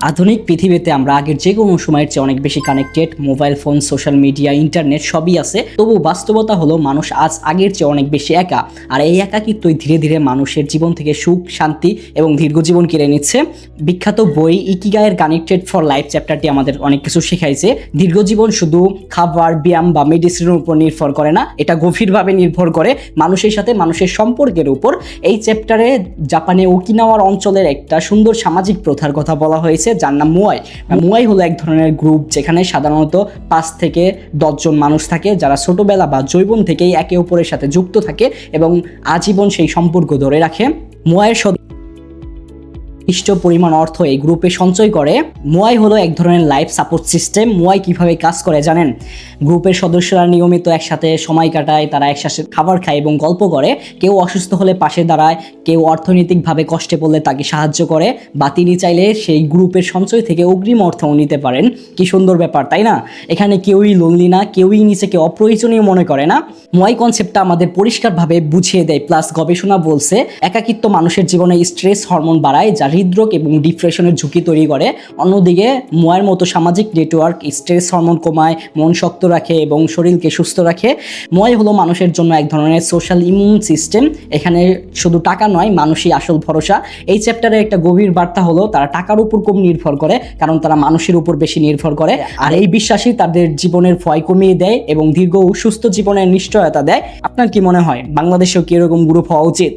আধুনিক পৃথিবীতে আমরা আগের যে কোনো সময়ের চেয়ে অনেক বেশি connected. Mobile phone, social media, internet সবই আছে। তবু বাস্তবতা হলো মানুষ আজ আগের চেয়ে অনেক বেশি একা। আর এই একাকিত্বই ধীরে ধীরে মানুষের জীবন থেকে সুখ, শান্তি এবং দীর্ঘ জীবন কেড়ে নিচ্ছে। বিখ্যাত বই ইকিগাইয়ের কানেক্টেড ফর লাইফ চ্যাপ্টারটি আমাদের অনেক কিছু শেখাইছে। দীর্ঘ জীবন শুধু খাবার, ব্যায়াম বা মেডিসিনের উপর নির্ভর করে না, এটা গভীরভাবে নির্ভর করে মানুষের সাথে মানুষের সম্পর্কের উপর। এই চ্যাপ্টারে জাপানে ওকিনাওয়ার অঞ্চলের একটা সুন্দর সামাজিক প্রথার কথা বলা হয়েছে, যার নাম মুয়াই। মুয়াই হলো এক ধরনের গ্রুপ যেখানে সাধারণত 5 থেকে 10 জন মানুষ থাকে, যারা ছোটবেলা বা যৌবন থেকেই একে অপরের সাথে যুক্ত থাকে এবং আজীবন সেই সম্পর্ক ধরে রাখে। মুয়াইয়ের নির্দিষ্ট পরিমাণ অর্থ এই গ্রুপে সঞ্চয় করে। মুয়াই হলো এক ধরনের লাইফ সাপোর্ট সিস্টেম। মুয়াই কিভাবে কাজ করে জানেন? গ্রুপের সদস্যরা নিয়মিত একসাথে সময় কাটায়, তারা একসাথে খাবার খায় এবং গল্প করে। কেউ অসুস্থ হলে পাশে দাঁড়ায়, কেউ অর্থনৈতিকভাবে কষ্টে পড়লে তাকে সাহায্য করে, বা তিনি চাইলে সেই গ্রুপের সঞ্চয় থেকে অগ্রিম অর্থও নিতে পারেন। কি সুন্দর ব্যাপার, তাই না? এখানে কেউই লোনলি না, কেউই নিজেকে অপ্রয়োজনীয় মনে করে না। মুয়াই কনসেপ্টটা আমাদের পরিষ্কারভাবে বুঝিয়ে দেয়। প্লাস গবেষণা বলছে একাকিত্ব মানুষের জীবনে স্ট্রেস হরমোন বাড়ায়, যা হৃদরোগ এবং ডিপ্রেশনের ঝুঁকি তৈরি করে। অন্যদিকে মুয়াইয়ের মতো সামাজিক নেটওয়ার্ক স্ট্রেস হরমোন কমায়, মন শক্ত রাখে এবং শরীরকে সুস্থ রাখে। মুয়াই হলো মানুষের জন্য এক ধরনের সোশ্যাল ইমিউন সিস্টেম। এখানে শুধু টাকা নয়, মানুষই আসল ভরসা। এই চ্যাপ্টারে একটা গভীর বার্তা হলো তারা টাকার উপর কম নির্ভর করে, কারণ তারা মানুষের উপর বেশি নির্ভর করে। আর এই বিশ্বাসই তাদের জীবনের ভয় কমিয়ে দেয় এবং দীর্ঘ সুস্থ জীবনের নিশ্চয়তা দেয়। আপনার কি মনে হয় বাংলাদেশেও কি এরকম গ্রুপ হওয়া উচিত?